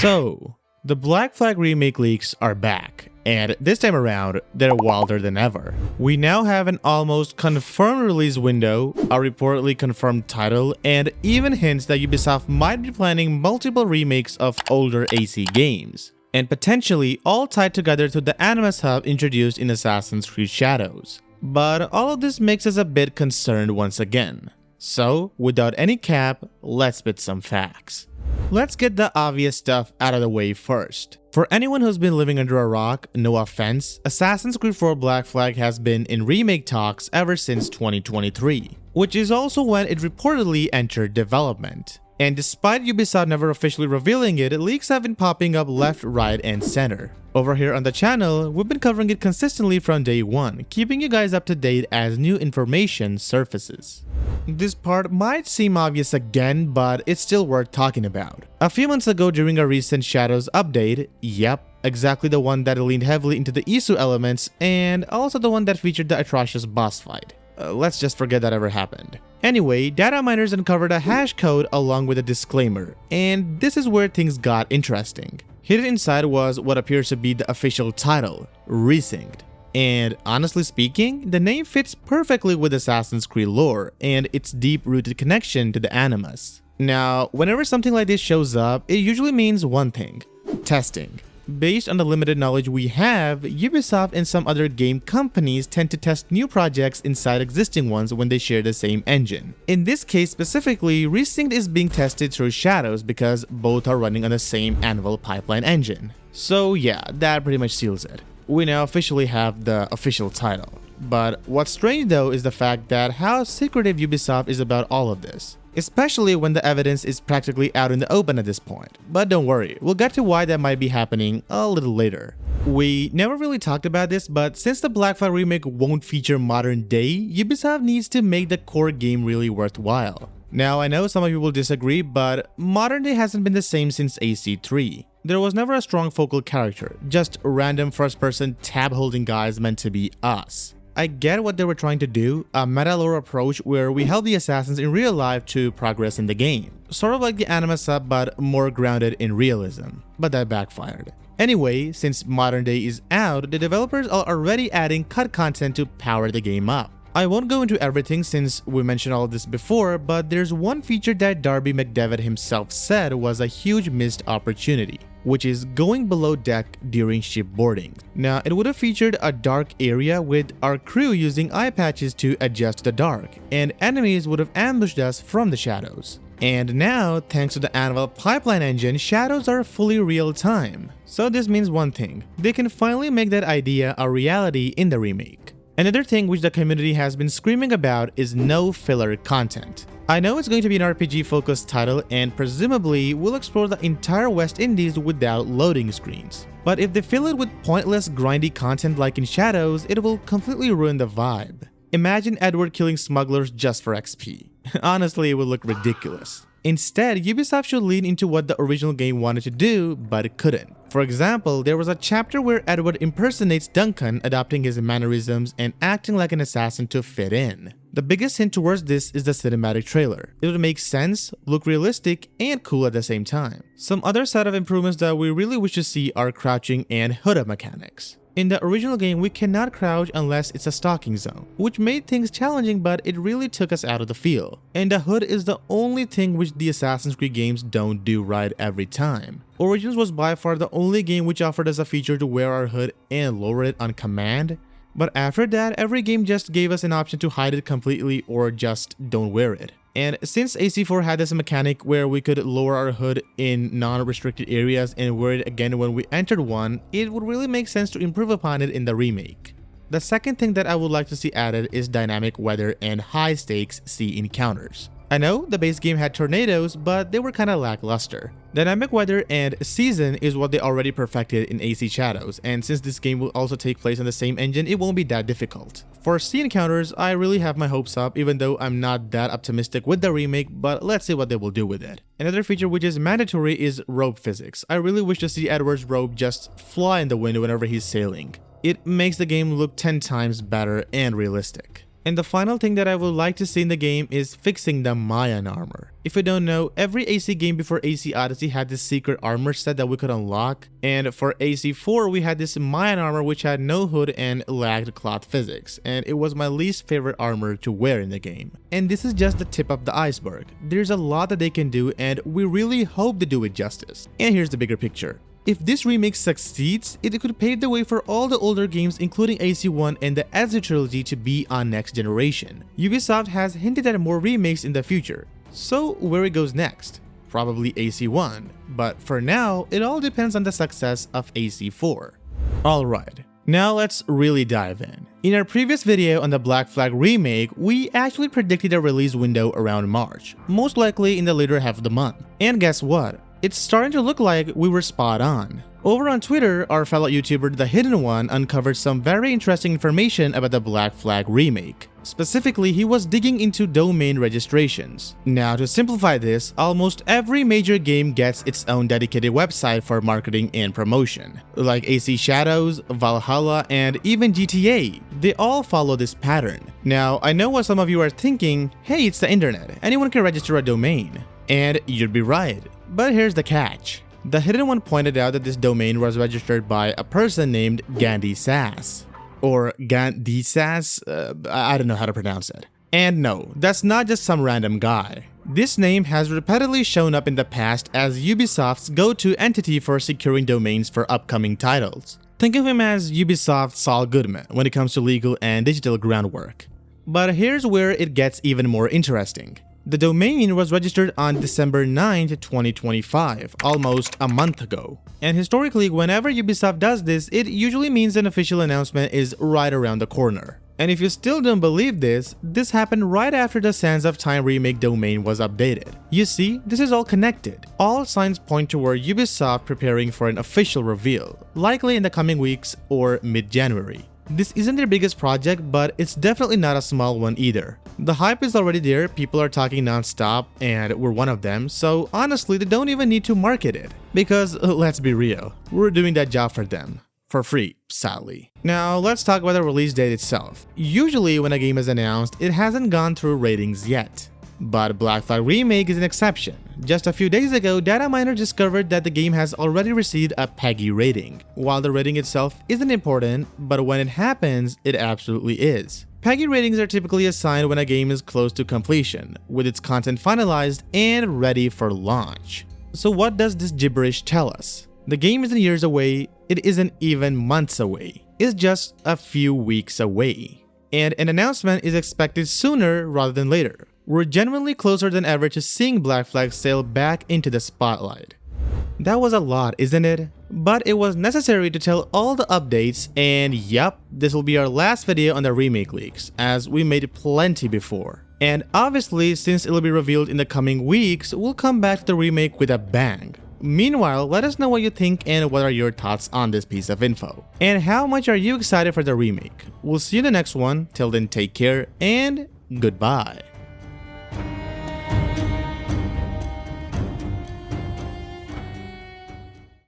So, the Black Flag remake leaks are back, and this time around, they're wilder than ever. We now have an almost confirmed release window, a reportedly confirmed title, and even hints that Ubisoft might be planning multiple remakes of older AC games, and potentially all tied together to the Animus hub introduced in Assassin's Creed Shadows. But all of this makes us a bit concerned once again. So, without any cap, let's spit some facts. Let's get the obvious stuff out of the way first. For anyone who's been living under a rock, no offense, Assassin's Creed 4 Black Flag has been in remake talks ever since 2023, which is also when it reportedly entered development. And despite Ubisoft never officially revealing it, leaks have been popping up left, right, and center. Over here on the channel, we've been covering it consistently from day one, keeping you guys up to date as new information surfaces. This part might seem obvious again, but it's still worth talking about. A few months ago during a recent Shadows update, yep, exactly the one that leaned heavily into the Isu elements, and also the one that featured the atrocious boss fight. Let's just forget that ever happened. Anyway, data miners uncovered a hash code along with a disclaimer, and this is where things got interesting. Hidden inside was what appears to be the official title, Resynced. And honestly speaking, the name fits perfectly with Assassin's Creed lore and its deep-rooted connection to the Animus. Now, whenever something like this shows up, it usually means one thing: testing. Based on the limited knowledge we have, Ubisoft and some other game companies tend to test new projects inside existing ones when they share the same engine. In this case specifically, Resynced is being tested through Shadows because both are running on the same Anvil pipeline engine. So yeah, that pretty much seals it. We now officially have the official title. But what's strange though is the fact that how secretive Ubisoft is about all of this. Especially when the evidence is practically out in the open at this point. But don't worry, we'll get to why that might be happening a little later. We never really talked about this, but since the Black Flag remake won't feature modern day, Ubisoft needs to make the core game really worthwhile. Now I know some of you will disagree, but modern day hasn't been the same since AC3. There was never a strong focal character, just random first-person tab-holding guys meant to be us. I get what they were trying to do, a meta-lore approach where we help the assassins in real life to progress in the game. Sort of like the Animus sub, but more grounded in realism. But that backfired. Anyway, since modern day is out, the developers are already adding cut content to power the game up. I won't go into everything since we mentioned all of this before, but there's one feature that Darby McDevitt himself said was a huge missed opportunity, which is going below deck during shipboarding. Now, it would have featured a dark area with our crew using eye patches to adjust the dark, and enemies would have ambushed us from the shadows. And now, thanks to the Anvil pipeline engine, shadows are fully real-time. So this means one thing: they can finally make that idea a reality in the remake. Another thing which the community has been screaming about is no filler content. I know it's going to be an RPG-focused title and presumably will explore the entire West Indies without loading screens. But if they fill it with pointless, grindy content like in Shadows, it will completely ruin the vibe. Imagine Edward killing smugglers just for XP. Honestly, it would look ridiculous. Instead, Ubisoft should lean into what the original game wanted to do, but it couldn't. For example, there was a chapter where Edward impersonates Duncan, adopting his mannerisms and acting like an assassin to fit in. The biggest hint towards this is the cinematic trailer. It would make sense, look realistic, and cool at the same time. Some other set of improvements that we really wish to see are crouching and hood up mechanics. In the original game, we cannot crouch unless it's a stalking zone, which made things challenging, but it really took us out of the feel. And the hood is the only thing which the Assassin's Creed games don't do right every time. Origins was by far the only game which offered us a feature to wear our hood and lower it on command. But after that, every game just gave us an option to hide it completely or just don't wear it. And since AC4 had this mechanic where we could lower our hood in non-restricted areas and wear it again when we entered one, it would really make sense to improve upon it in the remake. The second thing that I would like to see added is dynamic weather and high-stakes sea encounters. I know the base game had tornadoes, but they were kinda lackluster. Dynamic weather and season is what they already perfected in AC Shadows, and since this game will also take place on the same engine, it won't be that difficult. For sea encounters, I really have my hopes up, even though I'm not that optimistic with the remake, but let's see what they will do with it. Another feature which is mandatory is rope physics. I really wish to see Edward's rope just fly in the wind whenever he's sailing. It makes the game look 10 times better and realistic. And the final thing that I would like to see in the game is fixing the Mayan armor. If you don't know, every AC game before AC Odyssey had this secret armor set that we could unlock, and for AC4 we had this Mayan armor which had no hood and lagged cloth physics, and it was my least favorite armor to wear in the game. And this is just the tip of the iceberg. There's a lot that they can do, and we really hope they do it justice. And here's the bigger picture. If this remake succeeds, it could pave the way for all the older games including AC1 and the Ezio trilogy to be on next generation. Ubisoft has hinted at more remakes in the future, so where it goes next? Probably AC1, but for now, it all depends on the success of AC4. Alright, now let's really dive in. In our previous video on the Black Flag remake, we actually predicted a release window around March, most likely in the later half of the month. And guess what? It's starting to look like we were spot on. Over on Twitter, our fellow YouTuber The Hidden One uncovered some very interesting information about the Black Flag remake. Specifically, he was digging into domain registrations. Now, to simplify this, almost every major game gets its own dedicated website for marketing and promotion. Like AC Shadows, Valhalla, and even GTA, they all follow this pattern. Now, I know what some of you are thinking, hey, it's the internet, anyone can register a domain. And you'd be right. But here's the catch. The Hidden One pointed out that this domain was registered by a person named Gandhi Sass. Or Gandhi Sass? I don't know how to pronounce it. And no, that's not just some random guy. This name has repeatedly shown up in the past as Ubisoft's go-to entity for securing domains for upcoming titles. Think of him as Ubisoft's Saul Goodman when it comes to legal and digital groundwork. But here's where it gets even more interesting. The domain was registered on December 9th, 2025, almost a month ago. And historically, whenever Ubisoft does this, it usually means an official announcement is right around the corner. And if you still don't believe this happened right after the Sands of Time remake domain was updated. You see, this is all connected. All signs point toward Ubisoft preparing for an official reveal, likely in the coming weeks or mid-January. This isn't their biggest project, but it's definitely not a small one either. The hype is already there, people are talking non-stop, and we're one of them, so honestly they don't even need to market it. Because, let's be real, we're doing that job for them. For free, sadly. Now, let's talk about the release date itself. Usually when a game is announced, it hasn't gone through ratings yet. But Black Flag Remake is an exception. Just a few days ago, data miners discovered that the game has already received a PEGI rating. While the rating itself isn't important, but when it happens, it absolutely is. PEGI ratings are typically assigned when a game is close to completion, with its content finalized and ready for launch. So what does this gibberish tell us? The game isn't years away, it isn't even months away. It's just a few weeks away. And an announcement is expected sooner rather than later. We're genuinely closer than ever to seeing Black Flag sail back into the spotlight. That was a lot, isn't it? But it was necessary to tell all the updates, and yup, this will be our last video on the remake leaks, as we made plenty before. And obviously, since it'll be revealed in the coming weeks, we'll come back to the remake with a bang. Meanwhile, let us know what you think and what are your thoughts on this piece of info. And how much are you excited for the remake? We'll see you in the next one. Till then, take care and goodbye.